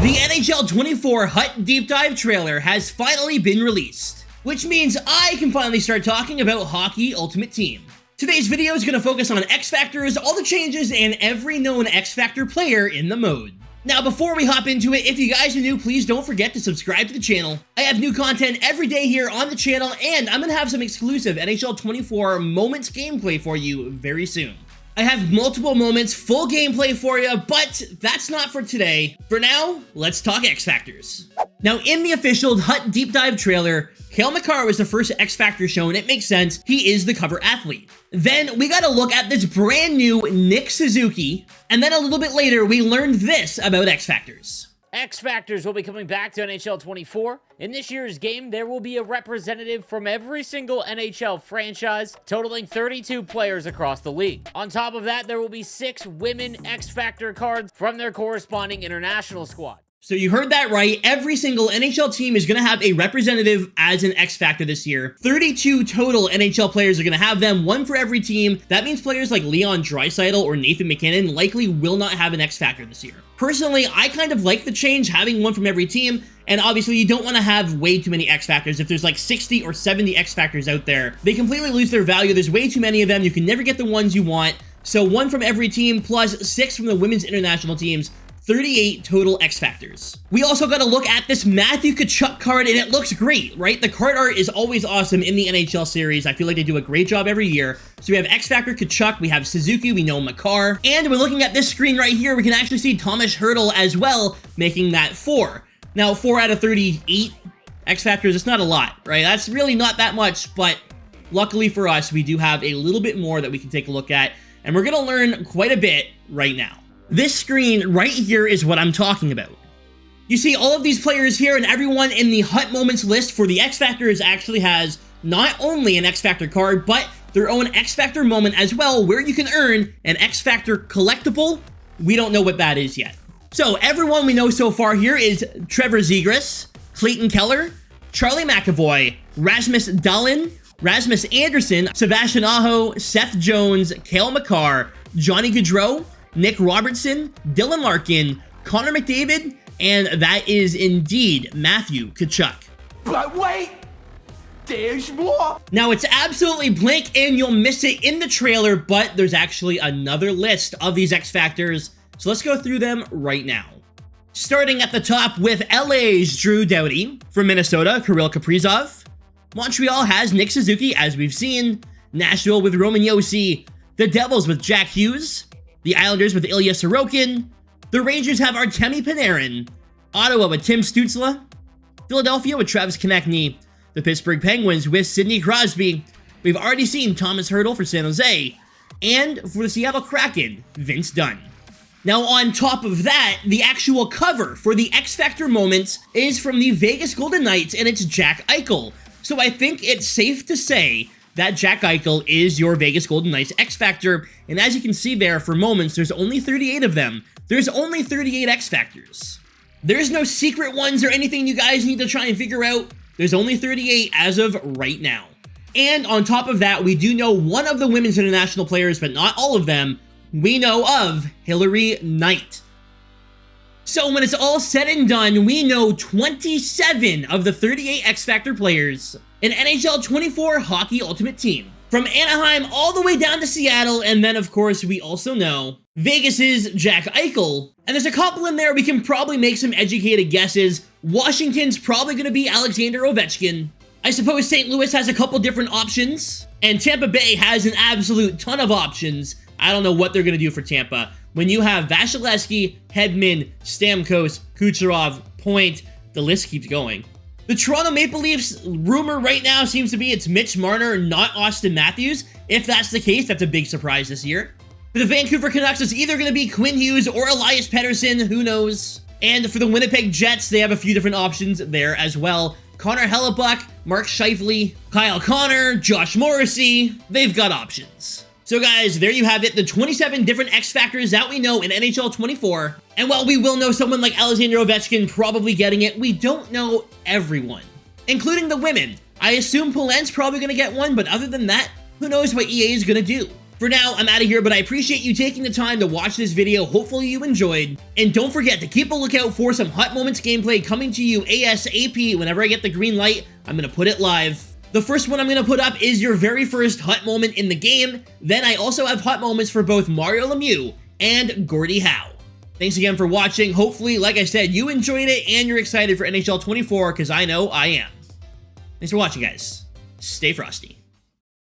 The NHL 24 Hut Deep Dive trailer has finally been released, which means I can finally start talking about Hockey Ultimate Team. Today's video is going to focus on X Factors, all the changes, and every known X Factor player in the mode. Now, before we hop into it, if you guys are new, please don't forget to subscribe to the channel. I have new content every day here on the channel, and I'm going to have some exclusive NHL 24 moments gameplay for you very soon. I have multiple moments, full gameplay for you, but that's not for today. For now, let's talk X Factors. Now, in the official Hut Deep Dive trailer, Cale Makar was the first X Factor shown. It makes sense. He is the cover athlete. Then we got to look at this brand new Nick Suzuki, and then a little bit later, we learned this about X Factors. X Factors will be coming back to NHL 24. In this year's game, there will be a representative from every single NHL franchise, totaling 32 players across the league. On top of that, there will be 6 women X Factor cards from their corresponding international squad. So you heard that right. Every single NHL team is going to have a representative as an X Factor this year. 32 total NHL players are going to have them, one for every team. That means players like Leon Draisaitl or Nathan MacKinnon likely will not have an X Factor this year. Personally, I kind of like the change, having one from every team, and obviously you don't want to have way too many X Factors. If there's like 60 or 70 X Factors out there, they completely lose their value. There's way too many of them. You can never get the ones you want. So one from every team plus 6 from the women's international teams. 38 total X Factors. We also got to look at this Matthew Tkachuk card, and it looks great, right? The card art is always awesome in the NHL series. I feel like they do a great job every year. So we have X Factor Tkachuk, we have Suzuki, we know Makar, and we're looking at this screen right here. We can actually see Thomas Hertl as well, making that 4. Now, 4 out of 38 X Factors, it's not a lot, right? That's really not that much, but luckily for us, we do have a little bit more that we can take a look at, and we're going to learn quite a bit right now. This screen right here is what I'm talking about. You see all of these players here, and everyone in the Hut Moments list for the X Factors actually has not only an X Factor card, but their own X Factor moment as well, where you can earn an X Factor collectible. We don't know what that is yet. So everyone we know so far here is Trevor Zegras, Clayton Keller, Charlie McAvoy, Rasmus Dahlin, Rasmus Anderson, Sebastian Aho, Seth Jones, Cale Makar, Johnny Gaudreau, Nick Robertson, Dylan Larkin, Connor McDavid, and that is indeed Matthew Tkachuk. But wait, there's more. Now it's absolutely blank and you'll miss it in the trailer, but there's actually another list of these X Factors, so let's go through them right now. Starting at the top with LA's Drew Doughty. From Minnesota, Kirill Kaprizov. Montreal has Nick Suzuki, as we've seen. Nashville with Roman Josi. The Devils with Jack Hughes. The Islanders with Ilya Sorokin. The Rangers have Artemi Panarin. Ottawa with Tim Stützle. Philadelphia with Travis Konechny. The Pittsburgh Penguins with Sidney Crosby. We've already seen Thomas Hertl for San Jose. And for the Seattle Kraken, Vince Dunn. Now on top of that, the actual cover for the X Factor moments is from the Vegas Golden Knights, and it's Jack Eichel. So I think it's safe to say that Jack Eichel is your Vegas Golden Knights X Factor, and as you can see there, for moments, there's only 38 of them. There's only 38 X Factors. There's no secret ones or anything you guys need to try and figure out. There's only 38 as of right now. And on top of that, we do know one of the women's international players, but not all of them. We know of Hillary Knight. So when it's all said and done, we know 27 of the 38 X Factor players in NHL 24 Hockey Ultimate Team. From Anaheim all the way down to Seattle, and then of course we also know Vegas's Jack Eichel. And there's a couple in there we can probably make some educated guesses. Washington's probably going to be Alexander Ovechkin. I suppose St. Louis has a couple different options, and Tampa Bay has an absolute ton of options. I don't know what they're going to do for Tampa. When you have Vasilevsky, Hedman, Stamkos, Kucherov, Point, the list keeps going. The Toronto Maple Leafs rumor right now seems to be it's Mitch Marner, not Austin Matthews. If that's the case, that's a big surprise this year. For the Vancouver Canucks, it's either going to be Quinn Hughes or Elias Pettersson, who knows. And for the Winnipeg Jets, they have a few different options there as well. Connor Hellebuck, Mark Scheifele, Kyle Connor, Josh Morrissey, they've got options. So guys, there you have it, the 27 different X Factors that we know in NHL 24. And while we will know someone like Alexander Ovechkin probably getting it, we don't know everyone, including the women. I assume Poulin's probably going to get one, but other than that, who knows what EA is going to do. For now, I'm out of here, but I appreciate you taking the time to watch this video. Hopefully you enjoyed. And don't forget to keep a lookout for some Hut Moments gameplay coming to you ASAP. Whenever I get the green light, I'm going to put it live. The first one I'm going to put up is your very first Hut Moment in the game. Then I also have Hut Moments for both Mario Lemieux and Gordie Howe. Thanks again for watching. Hopefully, like I said, you enjoyed it and you're excited for NHL 24 because I know I am. Thanks for watching, guys. Stay frosty.